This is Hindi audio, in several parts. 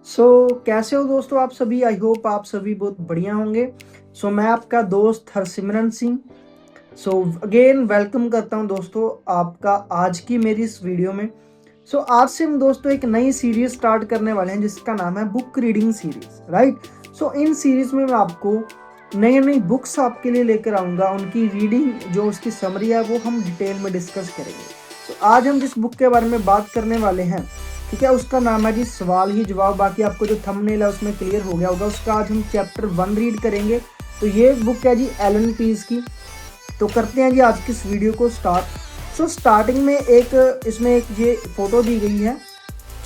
कैसे हो दोस्तों आप सभी। आई होप आप सभी बहुत बढ़िया होंगे। मैं आपका दोस्त हरसिमरन सिंह। अगेन वेलकम करता हूं दोस्तों आपका आज की मेरी इस वीडियो में। आज से हम दोस्तों एक नई सीरीज स्टार्ट करने वाले हैं जिसका नाम है book reading series, right. In series में मैं आपको नई नई बुक्स आपके लिए लेकर आऊँगा, उनकी रीडिंग जो उसकी समरी है वो हम डिटेल में डिस्कस करेंगे। आज हम जिस बुक के बारे में बात करने वाले हैं, ठीक है, उसका नाम है जी सवाल ही जवाब। बाकी आपको जो थंबनेल है उसमें क्लियर हो गया होगा। उसका आज हम चैप्टर 1 रीड करेंगे। तो ये बुक है जी एलन पीस की। तो करते हैं जी आज की इस वीडियो को स्टार्ट। स्टार्टिंग में इसमें एक ये फोटो दी गई है,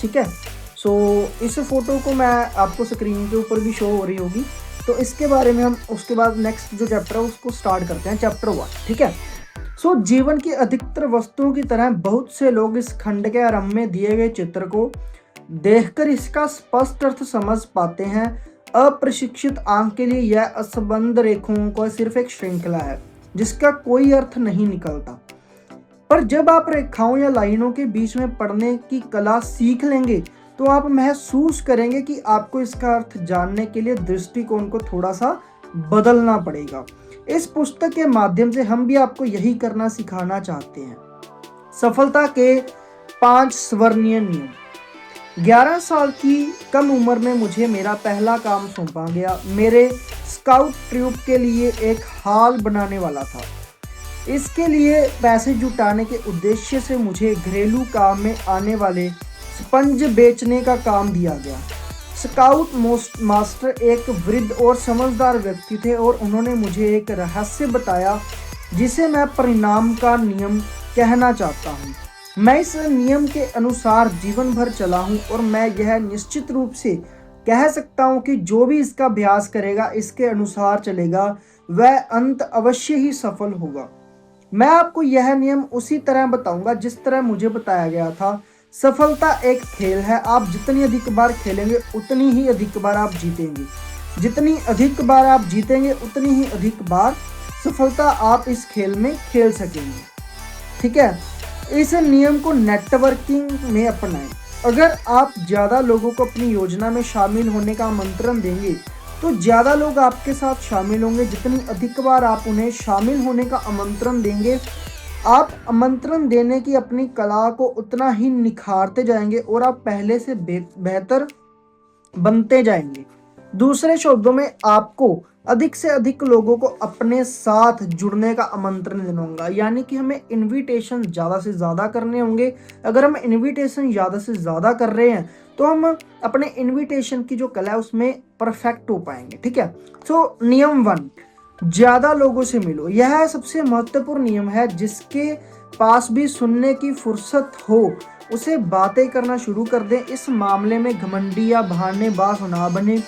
ठीक है। इस फोटो को मैं आपको स्क्रीन के ऊपर भी शो हो रही होगी। तो इसके बारे में हम उसके बाद नेक्स्ट जो चैप्टर है उसको स्टार्ट करते हैं, चैप्टर 1, ठीक है। जीवन की अधिकतर वस्तुओं की तरह बहुत से लोग इस खंड के आरंभ में दिए गए चित्र को देखकर इसका स्पष्ट अर्थ समझ पाते हैं। अप्रशिक्षित आंख के लिए यह असंबद्ध रेखाओं का सिर्फ एक श्रृंखला है जिसका कोई अर्थ नहीं निकलता। पर जब आप रेखाओं या लाइनों के बीच में पढ़ने की कला सीख लेंगे तो आप महसूस करेंगे कि आपको इसका अर्थ जानने के लिए दृष्टिकोण को थोड़ा सा बदलना पड़ेगा। इस पुस्तक के माध्यम से हम भी आपको यही करना सिखाना चाहते हैं। सफलता के 5 स्वर्णीय नियम। 11 साल की कम उम्र में मुझे मेरा पहला काम सौंपा गया। मेरे स्काउट ट्रूप के लिए एक हॉल बनाने वाला था। इसके लिए पैसे जुटाने के उद्देश्य से मुझे घरेलू काम में आने वाले स्पंज बेचने का काम दिया गया। स्काउट मास्टर एक वृद्ध और समझदार व्यक्ति थे और उन्होंने मुझे एक रहस्य बताया जिसे मैं परिणाम का नियम कहना चाहता हूँ। मैं इस नियम के अनुसार जीवन भर चला हूँ और मैं यह निश्चित रूप से कह सकता हूँ कि जो भी इसका अभ्यास करेगा, इसके अनुसार चलेगा, वह अंत अवश्य ही सफल होगा। मैं आपको यह नियम उसी तरह बताऊंगा जिस तरह मुझे बताया गया था। सफलता एक खेल है। आप जितनी अधिक बार खेलेंगे उतनी ही अधिक बार आप जीतेंगे। जितनी अधिक बार आप जीतेंगे उतनी ही अधिक बार सफलता आप इस खेल में खेल सकेंगे, ठीक है। इस नियम को नेटवर्किंग में अपनाएं। अगर आप ज़्यादा लोगों को अपनी योजना में शामिल होने का आमंत्रण देंगे तो ज़्यादा लोग आपके साथ शामिल होंगे। जितनी अधिक बार आप उन्हें शामिल होने का आमंत्रण देंगे, आप आमंत्रण देने की अपनी कला को उतना ही निखारते जाएंगे और आप पहले से बेहतर बनते जाएंगे। दूसरे शब्दों में आपको अधिक से अधिक लोगों को अपने साथ जुड़ने का आमंत्रण देना होगा। यानी कि हमें इनविटेशन ज़्यादा से ज़्यादा करने होंगे। अगर हम इनविटेशन ज़्यादा से ज़्यादा कर रहे हैं तो हम अपने इनविटेशन की जो कला है उसमें परफेक्ट हो पाएंगे, ठीक है। नियम 1, ज़्यादा लोगों से मिलो। यह सबसे महत्वपूर्ण नियम है। जिसके पास भी सुनने की फुर्सत हो उसे बातें करना शुरू कर दें। इस मामले में घमंडी या बहानेबाज ना बने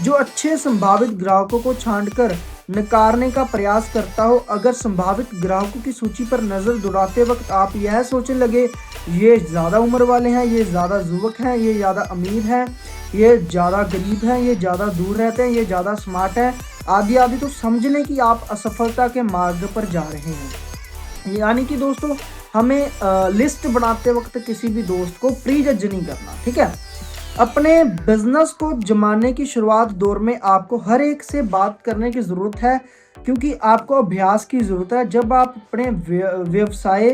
जो अच्छे संभावित ग्राहकों को छांटकर नकारने का प्रयास करता हो। अगर संभावित ग्राहकों की सूची पर नज़र दौड़ाते वक्त आप यह सोचने लगे ये ज़्यादा उम्र वाले हैं, ये ज़्यादा युवक हैं, ये ज़्यादा अमीर हैं, ये ज़्यादा गरीब हैं, ये ज़्यादा दूर रहते हैं, ये ज़्यादा स्मार्ट हैं, आदि आदि, तो समझने कि आप असफलता के मार्ग पर जा रहे हैं। यानी कि दोस्तों हमें लिस्ट बनाते वक्त किसी भी दोस्त को प्री जज नहीं करना, ठीक है। अपने बिजनेस को जमाने की शुरुआत दौर में आपको हर एक से बात करने की ज़रूरत है क्योंकि आपको अभ्यास की ज़रूरत है। जब आप अपने व्यवसाय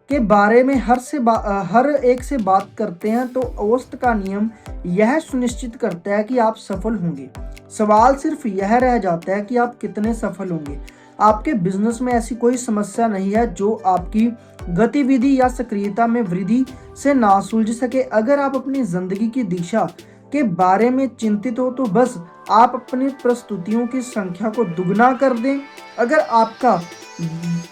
के बारे में हर एक से बात करते हैं तो औसत का नियम यह सुनिश्चित करता है कि आप सफल होंगे। सवाल सिर्फ यह रह जाता है कि आप कितने सफल होंगे। आपके बिजनेस में ऐसी कोई समस्या नहीं है जो आपकी गतिविधि या सक्रियता में वृद्धि से ना सुलझ सके। अगर आप अपनी जिंदगी की दिशा के बारे में चिंतित हो तो बस आप अपनी प्रस्तुतियों की संख्या को दुगना कर दें। अगर आपका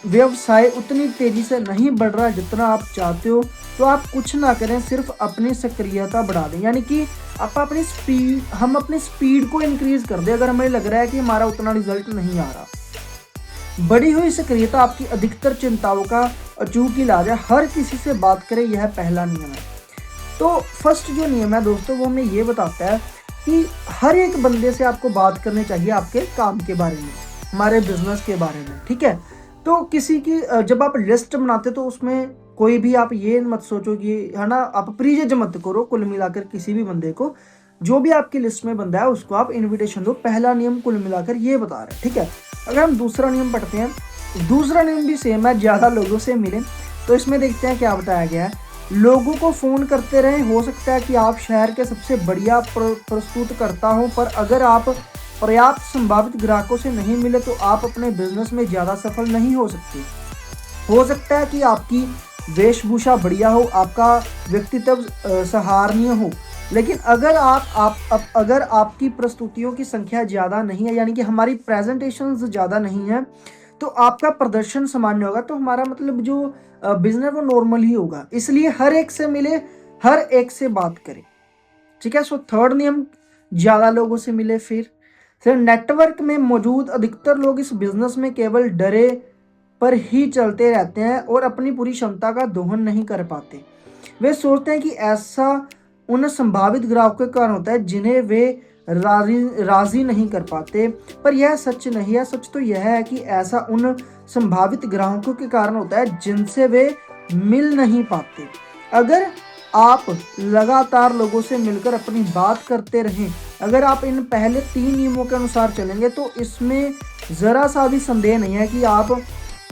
व्यवसाय उतनी तेजी से नहीं बढ़ रहा जितना आप चाहते हो तो आप कुछ ना करें, सिर्फ अपनी सक्रियता बढ़ा दें। यानी कि हम अपनी स्पीड को इंक्रीज कर दें अगर हमें लग रहा है कि हमारा उतना रिजल्ट नहीं आ रहा। बढ़ी हुई सक्रियता आपकी अधिकतर चिंताओं का अचूक इलाज है। हर किसी से बात करें, यह पहला नियम है। तो फर्स्ट जो नियम है दोस्तों वो हमें ये बताता है कि हर एक बंदे से आपको बात करनी चाहिए आपके काम के बारे में, हमारे बिजनेस के बारे में, ठीक है। तो किसी की जब आप लिस्ट बनाते तो उसमें कोई भी आप ये मत सोचो कि, है ना, आप प्रीजज मत करो कुल मिलाकर किसी भी बंदे को। जो भी आपकी लिस्ट में बंदा है उसको आप इनविटेशन दो। पहला नियम कुल मिलाकर ये बता रहा है, ठीक है। अगर हम दूसरा नियम पढ़ते हैं, दूसरा नियम भी सेम है, ज़्यादा लोगों से मिलें। तो इसमें देखते हैं क्या बताया गया है। लोगों को फ़ोन करते रहें। हो सकता है कि आप शहर के सबसे बढ़िया प्रस्तुत करता हो, पर अगर आप पर्याप्त संभावित ग्राहकों से नहीं मिले तो आप अपने बिजनेस में ज़्यादा सफल नहीं हो सकते। हो सकता है कि आपकी वेशभूषा बढ़िया हो, आपका व्यक्तित्व सराहनीय हो, लेकिन अगर आपकी प्रस्तुतियों की संख्या ज़्यादा नहीं है, यानी कि हमारी प्रेजेंटेशंस ज़्यादा नहीं है, तो आपका प्रदर्शन सामान्य होगा। तो हमारा मतलब जो बिजनेस वो नॉर्मल ही होगा। इसलिए हर एक से मिले, हर एक से बात करें, ठीक है। सो थर्ड नियम, ज़्यादा लोगों से मिले। फिर नेटवर्क में मौजूद अधिकतर लोग इस बिजनेस में केवल डरे पर ही चलते रहते हैं और अपनी पूरी क्षमता का दोहन नहीं कर पाते। वे सोचते हैं कि ऐसा उन संभावित ग्राहकों के कारण होता है जिन्हें वे राजी नहीं कर पाते, पर यह सच नहीं है। सच तो यह है कि ऐसा उन संभावित ग्राहकों के कारण होता है जिनसे वे मिल नहीं पाते। अगर आप लगातार लोगों से मिलकर अपनी बात करते रहें, अगर आप इन पहले 3 नियमों के अनुसार चलेंगे, तो इसमें ज़रा सा भी संदेह नहीं है कि आप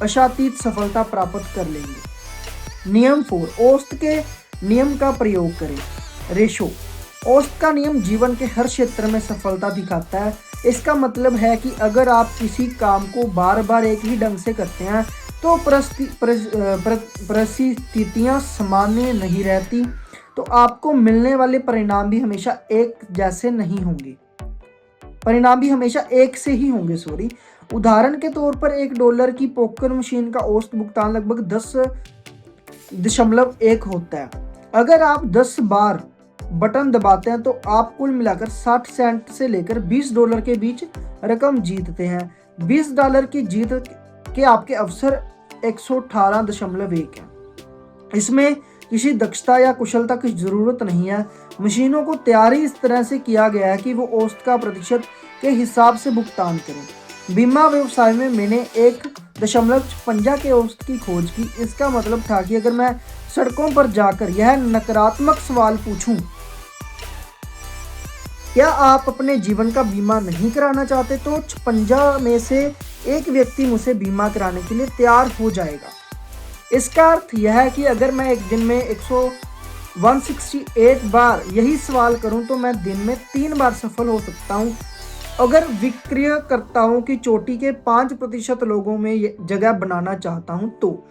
आशातीत सफलता प्राप्त कर लेंगे। नियम 4, औसत के नियम का प्रयोग करें। रेशो, औसत का नियम जीवन के हर क्षेत्र में सफलता दिखाता है। इसका मतलब है कि अगर आप किसी काम को बार बार एक ही ढंग से करते हैं तो परिस्थितियाँ सामान्य नहीं रहती, तो आपको मिलने वाले परिणाम भी हमेशा एक जैसे नहीं होंगे। परिणाम भी हमेशा एक से ही होंगे, सॉरी। उदाहरण के तौर पर $1 की पोकर मशीन का औसत भुगतान लगभग 10.1 होता है। अगर आप 10 बार बटन दबाते हैं तो आप कुल मिलाकर 60 सेंट से लेकर $20 के बीच रकम जीतते हैं। $20 की जीत के आपके अवसर 118.1 है। इसमें किसी दक्षता या कुशलता की जरूरत नहीं है। मशीनों को तैयारी इस तरह से किया गया है कि वो औसत का प्रतिशत के हिसाब से भुगतान करें। बीमा व्यवसाय में मैंने 1.56 के औसत की खोज की। इसका मतलब था कि अगर मैं सड़कों पर जाकर यह नकारात्मक सवाल पूछूं, क्या आप अपने जीवन का बीमा नहीं कराना चाहते, तो 56 में से एक व्यक्ति मुझसे बीमा कराने के लिए तैयार हो जाएगा। इसका अर्थ यह है कि अगर मैं एक दिन में 168 बार यही सवाल करूं तो मैं दिन में 3 बार सफल हो सकता हूं। अगर विक्रयकर्ताओं की चोटी के 5% लोगों में जगह बनाना चाहता हूं, तो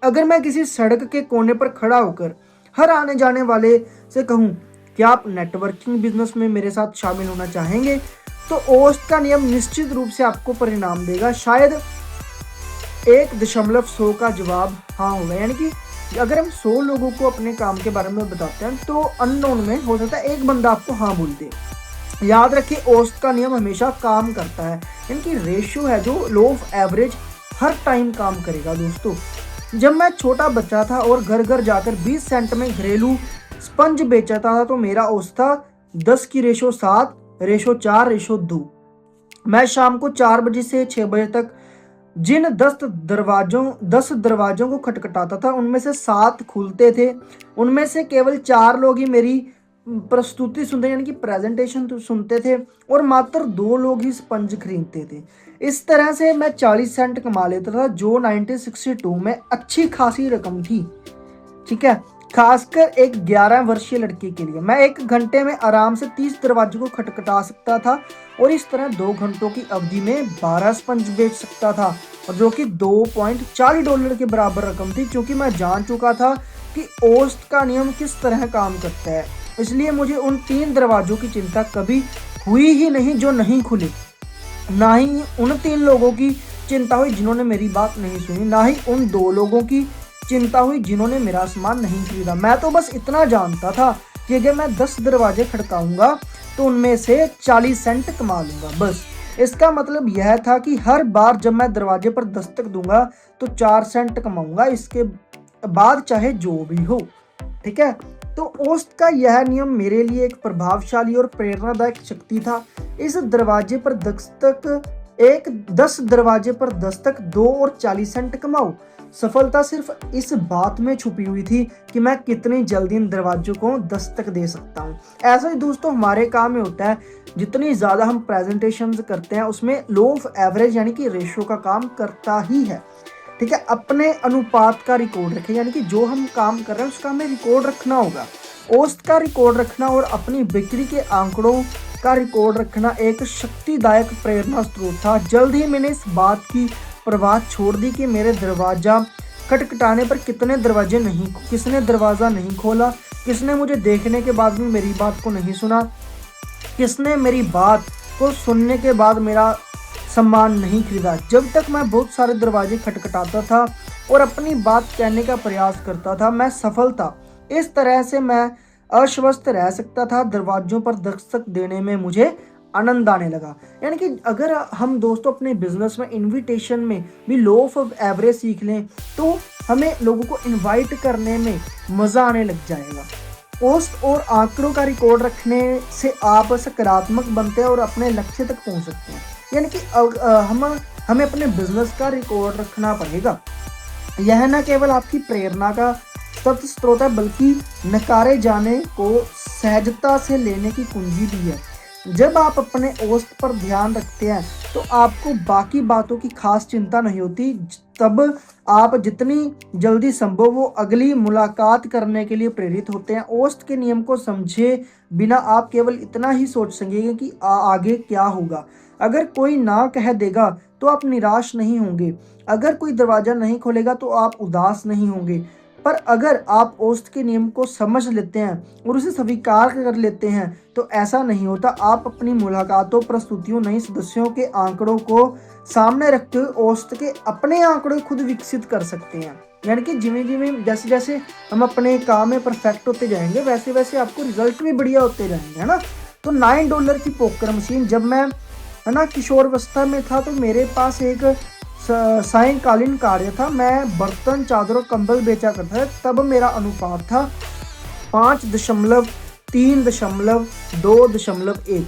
अगर मैं किसी सड़क के कोने पर खड़ा होकर हर आने जाने वाले से कहूं, क्या आप नेटवर्किंग बिजनेस में मेरे साथ शामिल होना चाहेंगे, तो औसत का नियम निश्चित रूप से आपको परिणाम देगा। शायद 1.100 का जवाब हाँ होगा। यानी कि अगर हम 100 लोगों को अपने काम के बारे में बताते हैं तो अननोन में हो सकता है एक बंदा आपको हाँ बोल दे। याद रखिए, औसत का नियम हमेशा काम करता है। इनकी रेशियो है जो law of average her time काम करेगा। दोस्तों, जब मैं छोटा बच्चा था और घर घर जाकर 20 सेंट में घरेलू स्पंज बेचता था तो मेरा औसत था 10:7, 4:2। मैं शाम को 4 बजे से 6 बजे तक जिन 10 दरवाजों को खटखटाता था उनमें से 7 खुलते थे। उनमें से केवल 4 लोग ही मेरी प्रस्तुति सुनते, यानी कि प्रेजेंटेशन सुनते थे, और मात्र 2 लोग ही स्पंज खरीदते थे। इस तरह से मैं 40 सेंट कमा लेता था, जो 1962 में अच्छी खासी रकम थी, ठीक है। खासकर एक 11 वर्षीय लड़के के लिए मैं 1 घंटे में आराम से 30 दरवाजों को खटखटा सकता था और इस तरह 2 घंटों की अवधि में 12 स्पंज बेच सकता था, और जो कि $2.40 के बराबर रकम थी। क्योंकि मैं जान चुका था कि औसत का नियम किस तरह काम करता है, इसलिए मुझे उन 3 दरवाजों की चिंता कभी हुई ही नहीं जो नहीं खुले, ना ही उन 3 लोगों की चिंता हुई जिन्होंने मेरी बात नहीं सुनी, ना ही उन 2 लोगों की चिंता हुई जिन्होंने मेरा सामान नहीं खरीदा। मैं तो बस इतना जानता था कि अगर मैं 10 दरवाजे खड़काऊंगा तो उनमें से 40 सेंट कमा लूंगा, बस। इसका मतलब यह था कि हर बार जब मैं दरवाजे पर दस्तक दूंगा तो 4 सेंट कमाऊंगा, इसके बाद चाहे जो भी हो, ठीक है। तो औसत का यह नियम मेरे लिए एक प्रभावशाली और प्रेरणादायक शक्ति था। इस दरवाजे पर दस्तक 10 दरवाजे पर दस्तक 2 और 40 सेंट कमाओ। सफलता सिर्फ इस बात में छुपी हुई थी कि मैं कितनी जल्दी इन दरवाजों को दस्तक दे सकता हूँ। ऐसा ही दोस्तों हमारे काम में होता है, जितनी ज़्यादा हम प्रेजेंटेशन करते हैं उसमें लॉ ऑफ एवरेज यानी कि रेशियो का काम करता ही है। ठीक है, अपने अनुपात का रिकॉर्ड रखें, यानी कि जो हम काम कर रहे हैं उसका हमें रिकॉर्ड रखना होगा। औसत का रिकॉर्ड रखना और अपनी बिक्री के आंकड़ों का रिकॉर्ड रखना एक शक्तिदायक प्रेरणा स्रोत था। जल्द ही मैंने इस बात की परवाह छोड़ दी कि मेरे दरवाजा खटखटाने पर किसने दरवाज़ा नहीं खोला, किसने मुझे देखने के बाद भी मेरी बात को नहीं सुना, किसने मेरी बात को सुनने के बाद मेरा सम्मान नहीं खरीदा। जब तक मैं बहुत सारे दरवाजे खटखटाता था और अपनी बात कहने का प्रयास करता था, मैं सफल था। इस तरह से मैं आश्वस्त रह सकता था। दरवाजों पर दस्तक देने में मुझे आनंद आने लगा। यानी कि अगर हम दोस्तों अपने बिजनेस में इनविटेशन में भी लॉ ऑफ एवरेज सीख लें तो हमें लोगों को इनवाइट करने में मज़ा आने लग जाएगा। औसत और आंकड़ों का रिकॉर्ड रखने से आप सकारात्मक बनते हैं और अपने लक्ष्य तक पहुंच सकते हैं। यानी कि हमें अपने बिजनेस का रिकॉर्ड रखना पड़ेगा। यह न केवल आपकी प्रेरणा का सत्य स्रोत है बल्कि नकारे जाने को सहजता से लेने की कुंजी भी है। जब आप अपने औसत पर ध्यान रखते हैं तो आपको बाकी बातों की खास चिंता नहीं होती। तब आप जितनी जल्दी संभव हो अगली मुलाकात करने के लिए प्रेरित होते हैं। औसत के नियम को समझे बिना आप केवल इतना ही सोच सकेंगे कि आगे क्या होगा। अगर कोई ना कह देगा तो आप निराश नहीं होंगे, अगर कोई दरवाज़ा नहीं खोलेगा तो आप उदास नहीं होंगे। पर अगर आप औसत के नियम को समझ लेते हैं और उसे स्वीकार कर लेते हैं तो ऐसा नहीं होता। आप अपनी मुलाकातों, प्रस्तुतियों, नए सदस्यों के आंकड़ों को सामने रखते हुए औसत के अपने आंकड़े खुद विकसित कर सकते हैं। यानी कि जैसे जैसे हम अपने काम में परफेक्ट होते जाएंगे वैसे वैसे आपको रिजल्ट भी बढ़िया होते जाएंगे, है ना। तो $9 की पोकर मशीन, जब मैं है ना किशोरावस्था में था तो मेरे पास एक सायंकालीन कार्य था। मैं बर्तन, चादर और कंबल बेचा करता था। तब मेरा अनुपात था 5.3.2.1।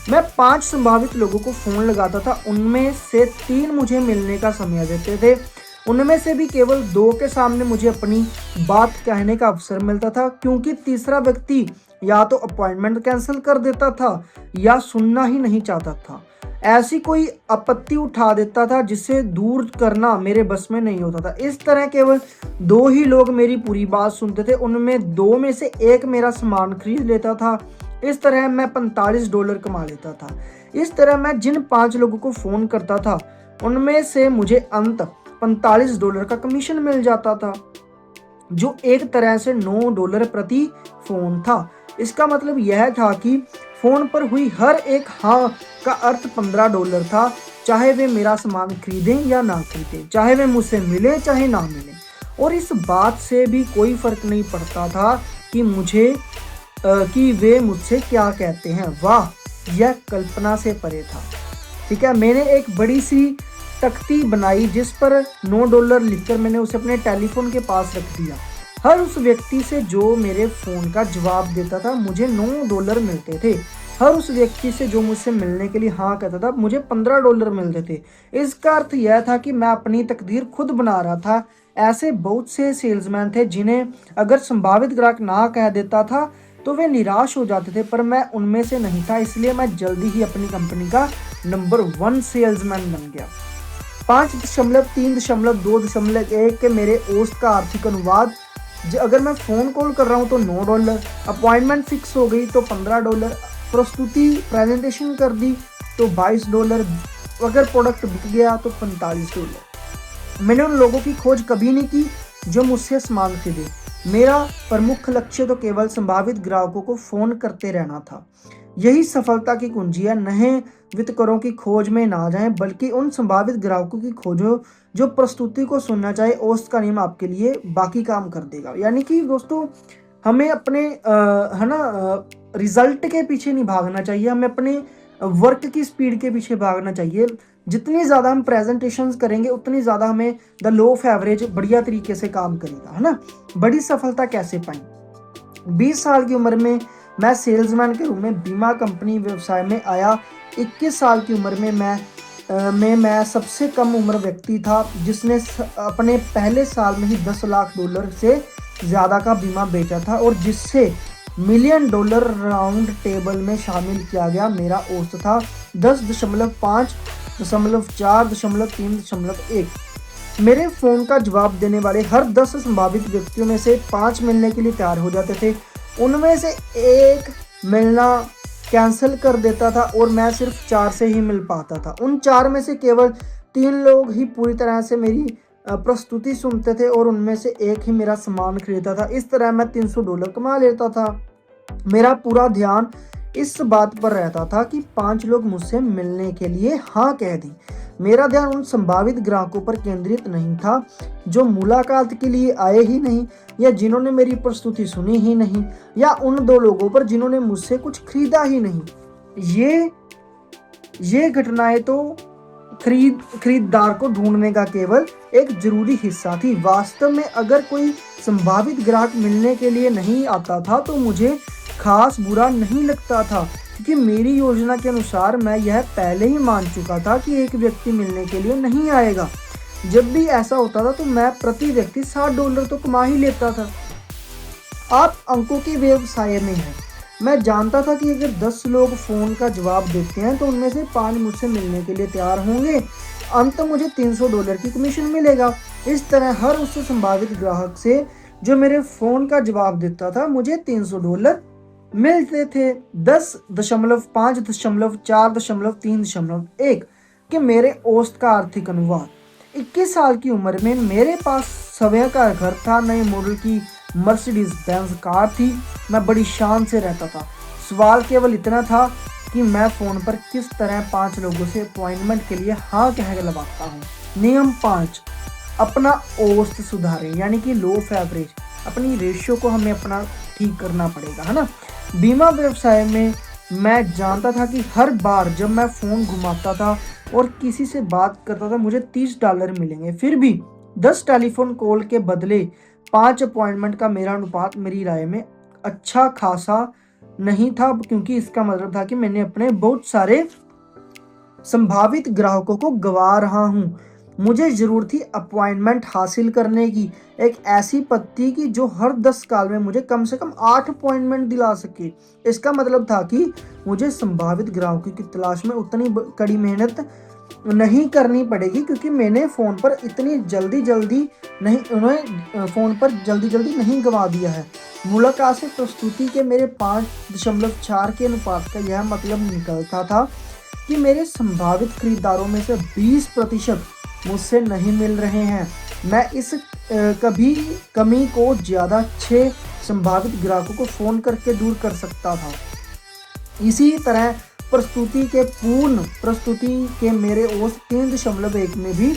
मैं 5 संभावित लोगों को फ़ोन लगाता था, उनमें से 3 मुझे मिलने का समय देते थे। उनमें से भी केवल 2 के सामने मुझे अपनी बात कहने का अवसर मिलता था, क्योंकि तीसरा व्यक्ति या तो अपॉइंटमेंट कैंसिल कर देता था या सुनना ही नहीं चाहता था। ऐसी कोई आपत्ति उठा देता था जिसे दूर करना मेरे बस में नहीं होता था। इस तरह केवल 2 ही लोग मेरी पूरी बात सुनते थे, उनमें 2 में से 1 मेरा सामान खरीद लेता था। इस तरह मैं $45 कमा लेता था। इस तरह मैं जिन 5 लोगों को फ़ोन करता था उनमें से मुझे अंत $45 का कमीशन मिल जाता था, जो एक तरह से $9 प्रति फ़ोन था। इसका मतलब यह था कि फ़ोन पर हुई हर एक हाँ का अर्थ $15 था, चाहे वे मेरा सामान खरीदें या ना खरीदें, चाहे वे मुझसे मिले चाहे ना मिले। और इस बात से भी कोई फ़र्क नहीं पड़ता था कि वे मुझसे क्या कहते हैं। वाह, यह कल्पना से परे था। ठीक है, मैंने एक बड़ी सी तख्ती बनाई जिस पर $9 लिखकर मैंने उसे अपने टेलीफोन के पास रख दिया। हर उस व्यक्ति से जो मेरे फ़ोन का जवाब देता था मुझे $9 मिलते थे। हर उस व्यक्ति से जो मुझसे मिलने के लिए हाँ कहता था मुझे $15 मिलते थे। इसका अर्थ यह था कि मैं अपनी तकदीर खुद बना रहा था। ऐसे बहुत से सेल्समैन थे जिन्हें अगर संभावित ग्राहक ना कह देता था तो वे निराश हो जाते थे, पर मैं उनमें से नहीं था। इसलिए मैं जल्दी ही अपनी कंपनी का नंबर 1 सेल्समैन बन गया। 5.3.2.1 के मेरे औसत का आर्थिक अनुवाद, अगर मैं फ़ोन कॉल कर रहा हूँ तो $9, अपॉइंटमेंट फिक्स हो गई तो $15, प्रस्तुति प्रेजेंटेशन कर दी तो $22, अगर प्रोडक्ट बिक गया तो $45। मैंने उन लोगों की खोज कभी नहीं की जो मुझसे सामान खरीदे। मेरा प्रमुख लक्ष्य तो केवल संभावित ग्राहकों को फ़ोन करते रहना था। यही सफलता की कुंजी है। नए वितरकों की खोज में ना जाएं, बल्कि उन संभावित ग्राहकों की खोजो जो प्रस्तुति को सुनना चाहे। औसत का नियम आपके लिए बाकी काम कर देगा। यानी कि दोस्तों हमें अपने रिजल्ट के पीछे नहीं भागना चाहिए, हमें अपने वर्क की स्पीड के पीछे भागना चाहिए। जितनी ज़्यादा हम प्रेजेंटेशंस करेंगे उतनी ज़्यादा हमें द लॉ ऑफ एवरेज बढ़िया तरीके से काम करेगा, है ना। बड़ी सफलता कैसे पाएं? 20 साल की उम्र में मैं सेल्समैन के रूप में बीमा कंपनी व्यवसाय में आया। 21 साल की उम्र में मैं में मैं सबसे कम उम्र व्यक्ति था जिसने अपने पहले साल में ही $10 लाख से ज़्यादा का बीमा बेचा था, और जिससे $1 मिलियन राउंड टेबल में शामिल किया गया। मेरा औसत था 10.5, 4, 3.1। मेरे फ़ोन का जवाब देने वाले हर 10 संभावित व्यक्तियों में से 5 मिलने के लिए तैयार हो जाते थे। उनमें से एक मिलना कैंसिल कर देता था और मैं सिर्फ 4 से ही मिल पाता था। उन 4 में से केवल 3 लोग ही पूरी तरह से मेरी प्रस्तुति सुनते थे और उनमें से एक ही मेरा सामान खरीदता था। इस तरह मैं $300 कमा लेता था। मेरा पूरा ध्यान इस बात पर रहता था कि 5 लोग मुझसे मिलने के लिए हाँ कह दें। मेरा ध्यान उन संभावित ग्राहकों पर केंद्रित नहीं था जो मुलाकात के लिए आए ही नहीं, या जिन्होंने मेरी प्रस्तुति सुनी ही नहीं, या उन 2 लोगों पर जिन्होंने मुझसे कुछ खरीदा ही नहीं। ये घटनाएं तो खरीदार को ढूंढने का केवल एक जरूरी हिस्सा थी। वास्तव में अगर कोई संभावित ग्राहक मिलने के लिए नहीं आता था तो मुझे खास बुरा नहीं लगता था, क्योंकि मेरी योजना के अनुसार मैं यह पहले ही मान चुका था कि एक व्यक्ति मिलने के लिए नहीं आएगा। जब भी ऐसा होता था तो मैं प्रति व्यक्ति $60 तो कमा ही लेता था। आप अंकों के व्यवसाय में हैं। मैं जानता था कि अगर 10 लोग फ़ोन का जवाब देते हैं तो उनमें से 5 मुझसे मिलने के लिए तैयार होंगे। अंत मुझे $300 की कमीशन मिलेगा। इस तरह हर उस संभावित ग्राहक से जो मेरे फ़ोन का जवाब देता था मुझे $300 मिलते थे। 10.5, 4, 3.1 के मेरे औसत का आर्थिक अनुवाद। 21 साल की उम्र में मेरे पास स्वयं का घर था, नए मॉडल की मर्सिडीज बेंज कार थी। मैं बड़ी शान से रहता था। सवाल केवल इतना था कि मैं फ़ोन पर किस तरह 5 लोगों से अपॉइंटमेंट के लिए हाँ कह लगाता हूँ। नियम 5, अपना औसत सुधारें, यानी कि लो ऑफ एवरेज। अपनी रेशियो को हमें अपना ठीक करना पड़ेगा, है ना। बीमा व्यवसाय में मैं जानता था कि हर बार जब मैं फ़ोन घुमाता था और किसी से बात करता था मुझे $30 मिलेंगे। फिर भी 10 टेलीफोन कॉल के बदले 5 अपॉइंटमेंट का मेरा अनुपात मेरी राय में अच्छा खासा नहीं था, क्योंकि इसका मतलब था कि मैंने अपने बहुत सारे संभावित ग्राहकों को गंवा रहा हूँ। मुझे ज़रूरत थी अपॉइंटमेंट हासिल करने की, एक ऐसी पत्ती की जो हर 10 साल में मुझे कम से कम 8 अपॉइंटमेंट दिला सके। इसका मतलब था कि मुझे संभावित ग्राहकों की तलाश में उतनी कड़ी मेहनत नहीं करनी पड़ेगी, क्योंकि मैंने फ़ोन पर जल्दी नहीं गंवा दिया है। मुलाकात से प्रस्तुति के मेरे 5.4 के अनुपात का यह मतलब निकलता था कि मेरे संभावित खरीदारों में से 20% मुझसे नहीं मिल रहे हैं। मैं इस कमी को ज़्यादा 6 संभावित ग्राहकों को फ़ोन करके दूर कर सकता था। इसी तरह प्रस्तुति के मेरे औसत 3.1 में भी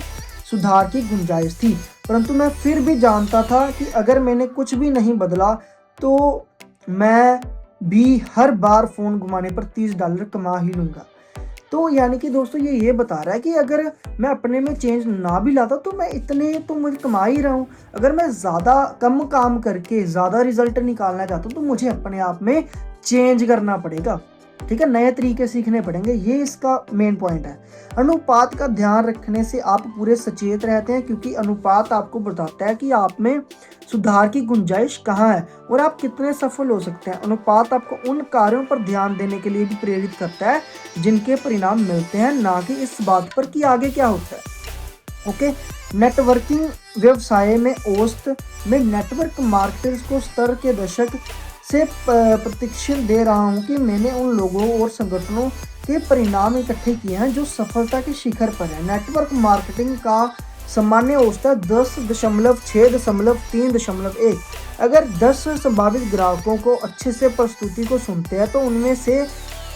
सुधार की गुंजाइश थी, परंतु मैं फिर भी जानता था कि अगर मैंने कुछ भी नहीं बदला तो मैं भी हर बार फ़ोन घुमाने पर $30 कमा ही लूँगा। तो यानी कि दोस्तों ये बता रहा है कि अगर मैं अपने में चेंज ना भी लाता तो मैं इतने तो मुझे कमा ही रहा हूँ। अगर मैं कम काम करके ज़्यादा रिजल्ट निकालना चाहता हूँ तो मुझे अपने आप में चेंज करना पड़ेगा, ठीक है, नए तरीके सीखने पड़ेंगे। ये इसका मेन पॉइंट है। अनुपात का ध्यान रखने से आप पूरे सचेत रहते हैं, क्योंकि अनुपात आपको बताता है कि आप में सुधार की गुंजाइश कहाँ है और आप कितने सफल हो सकते हैं। अनुपात आपको उन कार्यों पर ध्यान देने के लिए भी प्रेरित करता है जिनके परिणाम मिलते हैं, ना कि इस बात पर कि आगे क्या होता है। ओके, नेटवर्किंग व्यवसाय में औसत में नेटवर्क मार्केटर्स को स्तर के दशक से प्रशिक्षण दे रहा हूं कि मैंने उन लोगों और संगठनों के परिणाम इकट्ठे किए हैं जो सफलता के शिखर पर हैं। नेटवर्क मार्केटिंग का सामान्य औसत 10.6, 3.1। अगर 10 संभावित ग्राहकों को अच्छे से प्रस्तुति को सुनते हैं तो उनमें से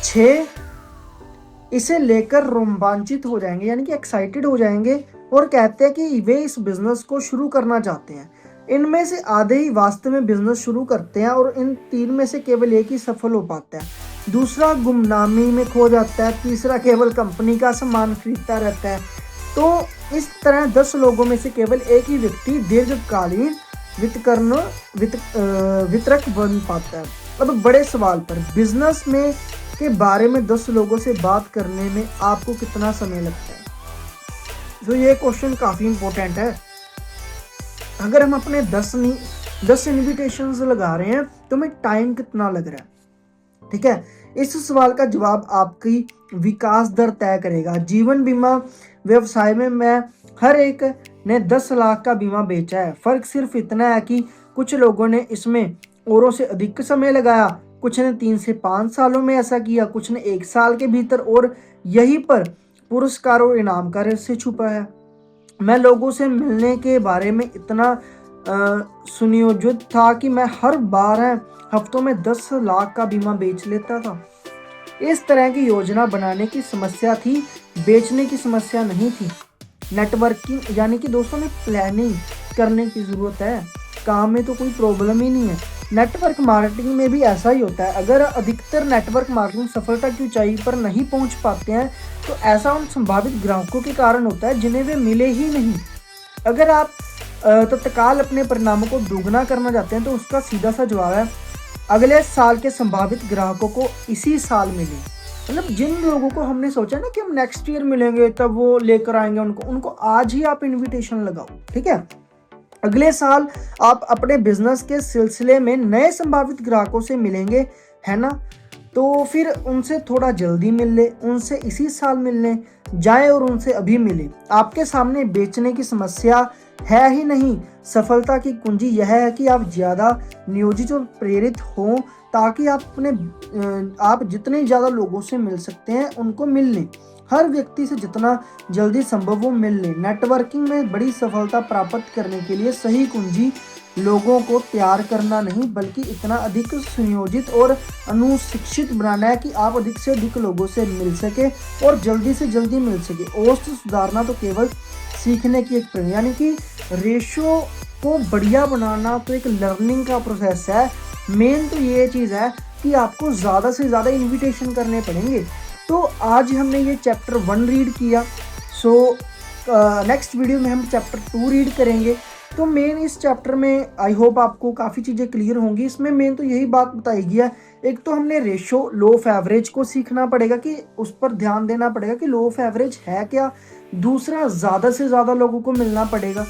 6 इसे लेकर रोमांचित हो जाएंगे, यानी कि एक्साइटेड हो जाएंगे और कहते हैं कि वे इस बिजनेस को शुरू करना चाहते हैं। इनमें से आधे ही वास्तव में बिजनेस शुरू करते हैं और इन 3 में से केवल एक ही सफल हो पाता है। दूसरा गुमनामी में खो जाता है, तीसरा केवल कंपनी का सामान खरीदता रहता है। तो इस तरह 10 लोगों में से केवल एक ही व्यक्ति दीर्घकालीन वितरक बन पाता है। अब बड़े सवाल पर, बिजनेस में के बारे में 10 लोगों से बात करने में आपको कितना समय लगता है? तो ये क्वेश्चन काफ़ी इम्पोर्टेंट है। अगर हम अपने 10 इन्विटेशंस लगा रहे हैं तो हमें टाइम कितना लग रहा है, ठीक है। इस सवाल का जवाब आपकी विकास दर तय करेगा। जीवन बीमा व्यवसाय में मैं हर एक ने 10 लाख का बीमा बेचा है। फर्क सिर्फ इतना है कि कुछ लोगों ने इसमें औरों से अधिक समय लगाया, कुछ ने 3 से 5 सालों में ऐसा किया, कुछ ने 1 साल के भीतर, और यहीं पर पुरस्कार और इनाम का रहस्य छुपा है। मैं लोगों से मिलने के बारे में इतना सुनियोजित था कि मैं हर 12 हफ्तों में 10 लाख का बीमा बेच लेता था। इस तरह की योजना बनाने की समस्या थी, बेचने की समस्या नहीं थी। नेटवर्किंग यानी कि दोस्तों में प्लानिंग करने की ज़रूरत है। काम में तो कोई प्रॉब्लम ही नहीं है। नेटवर्क मार्केटिंग में भी ऐसा ही होता है। अगर अधिकतर नेटवर्क मार्केटिंग सफलता की ऊंचाई पर नहीं पहुंच पाते हैं तो ऐसा उन संभावित ग्राहकों के कारण होता है जिन्हें वे मिले ही नहीं। अगर आप तत्काल अपने परिणामों को दोगुना करना चाहते हैं तो उसका सीधा सा जवाब है अगले साल के संभावित ग्राहकों को इसी साल मिले। मतलब जिन लोगों को हमने सोचा ना कि हम नेक्स्ट ईयर मिलेंगे तब वो लेकर आएंगे, उनको आज ही आप इनविटेशन लगाओ, ठीक है। अगले साल आप अपने बिजनेस के सिलसिले में नए संभावित ग्राहकों से मिलेंगे, है ना। तो फिर उनसे थोड़ा जल्दी मिल ले, उनसे इसी साल मिलने जाए और उनसे अभी मिले। आपके सामने बेचने की समस्या है ही नहीं। सफलता की कुंजी यह है कि आप ज़्यादा नियोजित और प्रेरित हों ताकि आप जितने ज़्यादा लोगों से मिल सकते हैं उनको मिल लें। हर व्यक्ति से जितना जल्दी संभव हो मिल लें। नेटवर्किंग में बड़ी सफलता प्राप्त करने के लिए सही कुंजी लोगों को तैयार करना नहीं बल्कि इतना अधिक सुनियोजित और अनुशिक्षित बनाना है कि आप अधिक से अधिक लोगों से मिल सके और जल्दी से जल्दी मिल सके। औसत सुधारना तो केवल सीखने की एक प्रक्रिया, यानी कि रेशो को बढ़िया बनाना तो एक लर्निंग का प्रोसेस है। मेन तो ये चीज़ है कि आपको ज़्यादा से ज़्यादा इन्विटेशन करने पड़ेंगे। तो आज हमने ये चैप्टर 1 रीड किया। सो नेक्स्ट वीडियो में हम चैप्टर 2 रीड करेंगे। तो मेन इस चैप्टर में आई होप आपको काफ़ी चीज़ें क्लियर होंगी। इसमें मेन तो यही बात बताई गई है। एक तो हमने रेशो लो ऑफ एवरेज को सीखना पड़ेगा कि उस पर ध्यान देना पड़ेगा कि लो ऑफ एवरेज है क्या। दूसरा, ज़्यादा से ज़्यादा लोगों को मिलना पड़ेगा,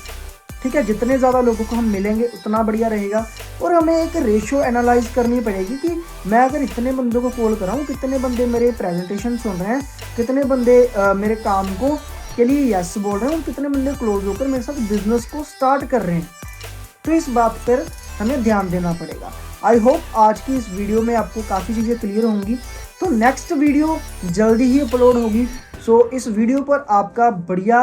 ठीक है। जितने ज़्यादा लोगों को हम मिलेंगे उतना बढ़िया रहेगा। और हमें एक रेशो एनालाइज करनी पड़ेगी कि मैं अगर इतने बंदों को कॉल कराऊँ, कितने बंदे मेरे प्रेजेंटेशन सुन रहे हैं, कितने बंदे मेरे काम को के लिए यस बोल रहे हैं और कितने बंदे क्लोज होकर मेरे साथ बिजनेस को स्टार्ट कर रहे हैं। तो इस बात पर हमें ध्यान देना पड़ेगा। आई होप आज की इस वीडियो में आपको काफ़ी चीज़ें क्लियर होंगी। तो नेक्स्ट वीडियो जल्दी ही अपलोड होगी। सो इस वीडियो पर आपका बढ़िया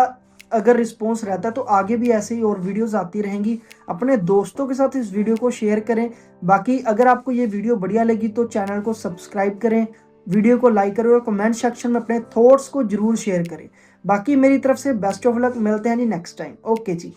अगर रिस्पॉन्स रहता है तो आगे भी ऐसे ही और वीडियोस आती रहेंगी। अपने दोस्तों के साथ इस वीडियो को शेयर करें। बाकी अगर आपको ये वीडियो बढ़िया लगी तो चैनल को सब्सक्राइब करें, वीडियो को लाइक करें और कमेंट सेक्शन में अपने थॉट्स को जरूर शेयर करें। बाकी मेरी तरफ से बेस्ट ऑफ लक। मिलते हैं जी नेक्स्ट टाइम। ओके जी।